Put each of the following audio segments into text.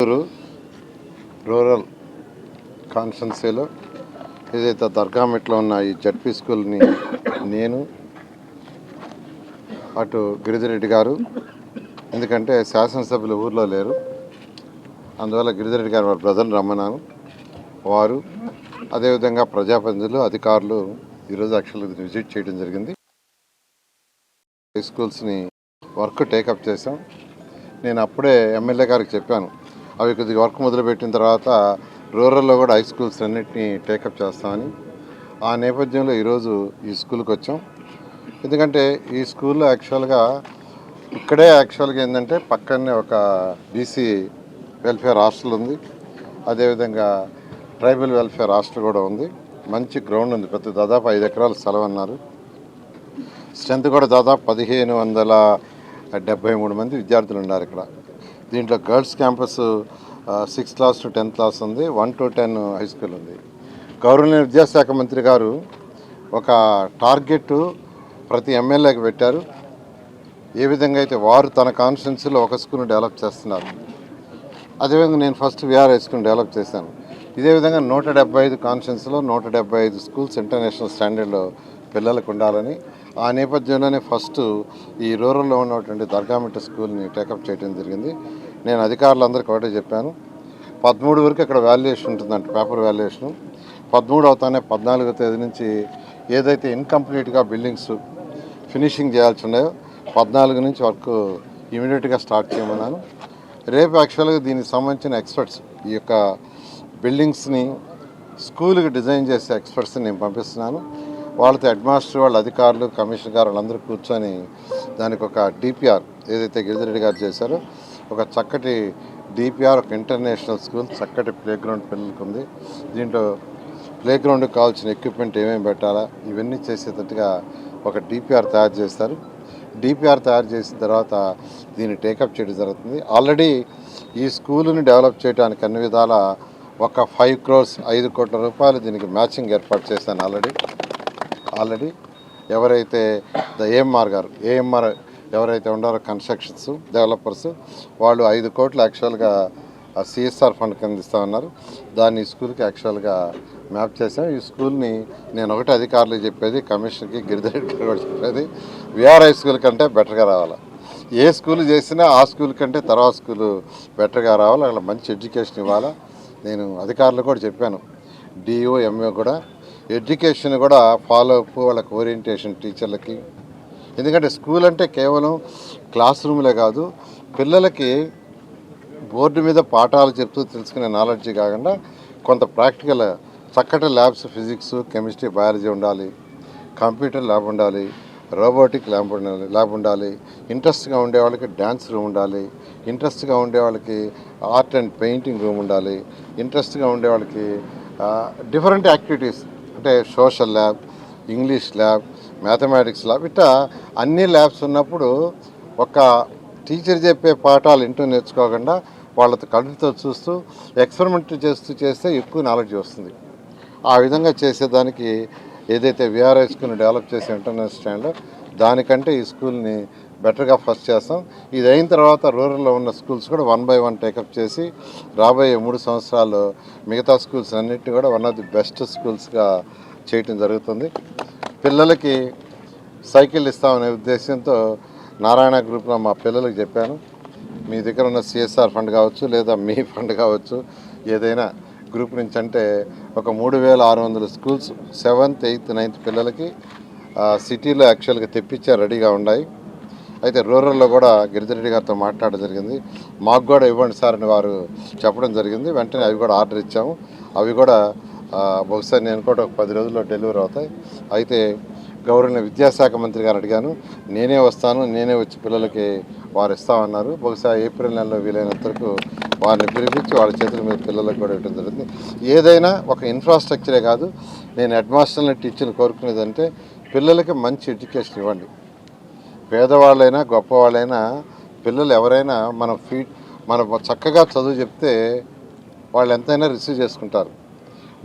Proddatur rural కాన్స్టిట్యున్సీలో ఏదైతే దర్గామిట్లో ఉన్న ఈ జడ్పీ స్కూల్ని నేను అటు గిరిజరెడ్డి గారు, ఎందుకంటే శాసనసభ్యులు ఊర్లో లేరు, అందువల్ల గిరిజరెడ్డి గారు వారి బ్రదర్ని రమ్మన్నాను. వారు అదేవిధంగా ప్రజాప్రతినిధులు, అధికారులు ఈరోజు యాక్చువల్గా విజిట్ చేయడం జరిగింది. హై స్కూల్స్ని వర్క్ టేకప్ చేసాం. నేను అప్పుడే ఎమ్మెల్యే గారికి చెప్పాను, అవి కొద్దిగా వర్క్ మొదలుపెట్టిన తర్వాత రూరల్లో కూడా హై స్కూల్స్ అన్నింటినీ టేకప్ చేస్తామని. ఆ నేపథ్యంలో ఈరోజు ఈ స్కూల్కి వచ్చాం. ఎందుకంటే ఈ స్కూల్లో యాక్చువల్గా ఏంటంటే పక్కనే ఒక బీసీ వెల్ఫేర్ హాస్టల్ ఉంది, అదేవిధంగా ట్రైబల్ వెల్ఫేర్ హాస్టల్ కూడా ఉంది. మంచి గ్రౌండ్ ఉంది, పెద్ద దాదాపు 5 ఎకరాల స్థలం అన్నారు. స్ట్రెంత్ కూడా దాదాపు 1573 మంది విద్యార్థులు ఉన్నారు ఇక్కడ. దీంట్లో girls campus 6th class to 10th class ఉంది, 1 to 10 హై స్కూల్ ఉంది. గౌరవనీయ విద్యాశాఖ మంత్రి గారు ఒక టార్గెట్ ప్రతి ఎమ్మెల్యేకి పెట్టారు. ఏ విధంగా అయితే వారు తన కాన్స్టిట్యున్సీలో ఒక స్కూల్ని డెవలప్ చేస్తున్నారు, అదేవిధంగా నేను ఫస్ట్ విఆర్ హై స్కూల్ని డెవలప్ చేశాను. ఇదే విధంగా 175 కాన్స్టిట్యున్సీలో 175 స్కూల్స్ ఇంటర్నేషనల్ స్టాండర్డ్లో పిల్లలకు ఉండాలని, ఆ నేపథ్యంలోనే ఫస్ట్ ఈ రూరల్లో ఉన్నటువంటి దర్గామిట్ట స్కూల్ని టేకప్ చేయడం జరిగింది. నేను అధికారులందరికీ ఒకటే చెప్పాను, 13 వరకు ఇక్కడ వాల్యుయేషన్ ఉంటుందంట, పేపర్ వాల్యుయేషను. 13 అవుతానే 14వ తేదీ నుంచి ఏదైతే ఇన్కంప్లీట్గా బిల్డింగ్స్ ఫినిషింగ్ చేయాల్సి ఉన్నాయో 14 నుంచి వర్క్ ఇమీడియట్గా స్టార్ట్ చేయమన్నాను. రేపు యాక్చువల్గా దీనికి సంబంధించిన ఎక్స్పర్ట్స్, ఈ యొక్క బిల్డింగ్స్ని స్కూల్కి డిజైన్ చేసే ఎక్స్పర్ట్స్ని నేను పంపిస్తున్నాను. వాళ్ళతో హెడ్ మాస్టర్, వాళ్ళ అధికారులు, కమిషనర్ గారు వాళ్ళందరూ కూర్చొని దానికి ఒక డిపిఆర్ ఏదైతే గిరిజరెడ్డి గారు చేశారో ఒక చక్కటి డిపిఆర్, ఒక ఇంటర్నేషనల్ స్కూల్, చక్కటి ప్లే గ్రౌండ్ పిల్లలకు ఉంది. దీంట్లో ప్లే గ్రౌండ్కి కావాల్సిన ఎక్విప్మెంట్ ఏమేమి పెట్టాలా ఇవన్నీ చేసేటట్టుగా ఒక డిపిఆర్ తయారు చేస్తారు. డిపిఆర్ తయారు చేసిన తర్వాత దీన్ని టేకప్ చేయడం జరుగుతుంది. ఆల్రెడీ ఈ స్కూలుని డెవలప్ చేయడానికి అన్ని విధాల ఒక 5 crores 5 కోట్ల రూపాయలు దీనికి మ్యాచింగ్ ఏర్పాటు చేశాను ఆల్రెడీ. ఎవరైతే ఏఎంఆర్ ఎవరైతే ఉండారో కన్స్ట్రక్షన్స్ డెవలపర్స్, వాళ్ళు 5 కోట్లు యాక్చువల్గా సిఎస్ఆర్ ఫండ్ కింద ఇస్తామన్నారు. దాన్ని ఈ స్కూల్కి యాక్చువల్గా మ్యాప్ చేసాం. ఈ స్కూల్ని నేను ఒకటి అధికారులకు చెప్పేది, కమిషనర్కి, గిరిజరెడ్డి కూడా చెప్పేది, విఆర్ హై స్కూల్ కంటే బెటర్గా రావాలి. ఏ స్కూల్ చేసినా ఆ స్కూల్ కంటే తర్వాత స్కూలు బెటర్గా రావాలి, అక్కడ మంచి ఎడ్యుకేషన్ ఇవ్వాలి. నేను అధికారులు కూడా చెప్పాను, డిఓ, ఎంఓ కూడా ఎడ్యుకేషన్ కూడా ఫాలో అప్, వాళ్ళకి ఓరియంటేషన్ టీచర్లకి. ఎందుకంటే స్కూల్ అంటే కేవలం క్లాస్ రూమ్లే కాదు, పిల్లలకి బోర్డు మీద పాఠాలు చెప్తూ తెలుసుకునే నాలెడ్జీ కాకుండా కొంత ప్రాక్టికల్ చక్కటి ల్యాబ్స్, ఫిజిక్స్, కెమిస్ట్రీ, బయాలజీ ఉండాలి, కంప్యూటర్ ల్యాబ్ ఉండాలి, రోబోటిక్ ల్యాబ్ ఉండాలి, ఇంట్రెస్ట్గా ఉండే వాళ్ళకి డ్యాన్స్ రూమ్ ఉండాలి, ఇంట్రెస్ట్గా ఉండే వాళ్ళకి ఆర్ట్ అండ్ పెయింటింగ్ రూమ్ ఉండాలి, ఇంట్రెస్ట్గా ఉండే వాళ్ళకి డిఫరెంట్ యాక్టివిటీస్ అంటే social lab, English lab, mathematics lab, ఇట్లా అన్ని ల్యాబ్స్ ఉన్నప్పుడు ఒక టీచర్ చెప్పే పాఠాలు ఇంటూ నేర్చుకోకుండా వాళ్ళతో కళ్ళతో చూస్తూ ఎక్స్పెరిమెంట్ చేస్తే ఎక్కువ నాలెడ్జ్ వస్తుంది. ఆ విధంగా చేసేదానికి ఏదైతే విఆర్ హై స్కూల్ని డెవలప్ చేసే ఇంటర్నేషనల్ స్టాండ్లో దానికంటే ఈ స్కూల్ని బెటర్గా ఫస్ట్ చేస్తాం. ఇది అయిన తర్వాత రూరల్లో ఉన్న స్కూల్స్ కూడా 1 by 1 టేకప్ చేసి రాబోయే 3 సంవత్సరాల్లో మిగతా స్కూల్స్ అన్నింటినీ కూడా వన్ ఆఫ్ ది బెస్ట్ స్కూల్స్గా చేయటం జరుగుతుంది. పిల్లలకి సైకిల్ ఇస్తామనే ఉద్దేశంతో నారాయణ గ్రూప్లో మా పిల్లలకు చెప్పాను, మీ దగ్గర ఉన్న సిఎస్ఆర్ ఫండ్ కావచ్చు లేదా మీ ఫండ్ కావచ్చు, ఏదైనా గ్రూప్ నుంచి అంటే ఒక 3600 స్కూల్స్ 7th, 8th, 9th పిల్లలకి సిటీలో యాక్చువల్గా తెప్పించే రెడీగా ఉన్నాయి. అయితే రూరల్లో కూడా గిరిజరెడ్డి గారితో మాట్లాడడం జరిగింది, మాకు కూడా ఇవ్వండి సార్ అని వారు చెప్పడం జరిగింది. వెంటనే అవి కూడా ఆర్డర్ ఇచ్చాము. అవి కూడా బహుశా నేను కూడా ఒక 10 రోజుల్లో డెలివరీ అవుతాయి. అయితే గౌరవనీయ విద్యాశాఖ మంత్రి గారు అడిగాను, నేనే వస్తాను, నేనే వచ్చి పిల్లలకి వారు ఇస్తామన్నారు. బహుశా ఏప్రిల్ నెలలో వీలైనంత వరకు వారిని పిలిపించి వాళ్ళ చేతుల మీద పిల్లలకు కూడా ఇవ్వడం జరుగుతుంది. ఏదైనా ఒక ఇన్ఫ్రాస్ట్రక్చరే కాదు, నేను హెడ్ మాస్టర్ని, టీచర్ని కోరుకునేదంటే పిల్లలకి మంచి ఎడ్యుకేషన్ ఇవ్వండి. పేదవాళ్ళైనా గొప్పవాళ్ళైనా పిల్లలు ఎవరైనా మనం చక్కగా చదువు చెప్తే వాళ్ళు ఎంతైనా రిసీవ్ చేసుకుంటారు.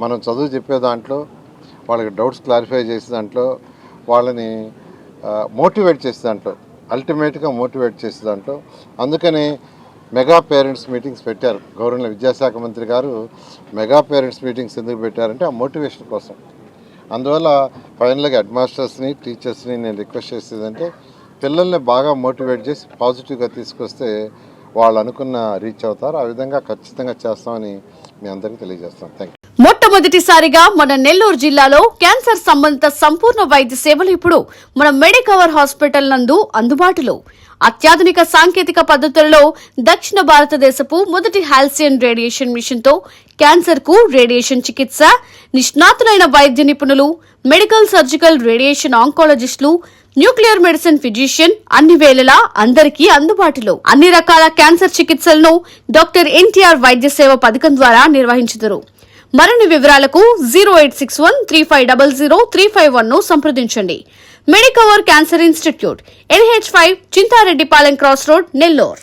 మనం చదువు చెప్పే దాంట్లో వాళ్ళకి డౌట్స్ క్లారిఫై చేసే దాంట్లో వాళ్ళని మోటివేట్ చేసే దాంట్లో అల్టిమేట్గా మోటివేట్ చేసే దాంట్లో అందుకని మెగా పేరెంట్స్ మీటింగ్స్ పెట్టారు. గౌరవ విద్యాశాఖ మంత్రి గారు మెగా పేరెంట్స్ మీటింగ్స్ ఎందుకు పెట్టారంటే ఆ మోటివేషన్ కోసం. అందువల్ల ఫైనల్గా హెడ్ మాస్టర్స్ని, టీచర్స్ని నేను రిక్వెస్ట్ చేసేదంటే పిల్లల్ని బాగా మోటివేట్ చేసి పాజిటివ్గా తీసుకొస్తే వాళ్ళు అనుకున్న రీచ్ అవుతారు. ఆ విధంగా ఖచ్చితంగా చేస్తామని మీ అందరికీ తెలియజేస్తాం. Thank you. మొట్టమొదటిసారిగా మన నెల్లూరు జిల్లాలో క్యాన్సర్ సంబంధిత సంపూర్ణ వైద్య సేవలు ఇప్పుడు మన మెడికవర్ హాస్పిటల్ నందు అందుబాటులో. అత్యాధునిక సాంకేతిక పద్ధతులలో దక్షిణ భారతదేశపు మొదటి హాల్సియన్ రేడియేషన్ మిషన్ తో క్యాన్సర్ కు రేడియేషన్ చికిత్స, నిష్ణాతులైన వైద్య నిపుణులు, మెడికల్ సర్జికల్ రేడియేషన్ ఆంకాలజిస్టులు, న్యూక్లియర్ మెడిసిన్ ఫిజిషియన్ అన్ని వేళలా అందరికీ అందుబాటులో. అన్ని రకాల క్యాన్సర్ చికిత్సలను డాక్టర్ ఎన్టీఆర్ వైద్య సేవ పథకం ద్వారా నిర్వహించుతారు. మరిన్ని వివరాలకు 086135003551 ను సంప్రదించండి. Medicover cancer institute, NH5, Chintareddypalem cross road, Nellore.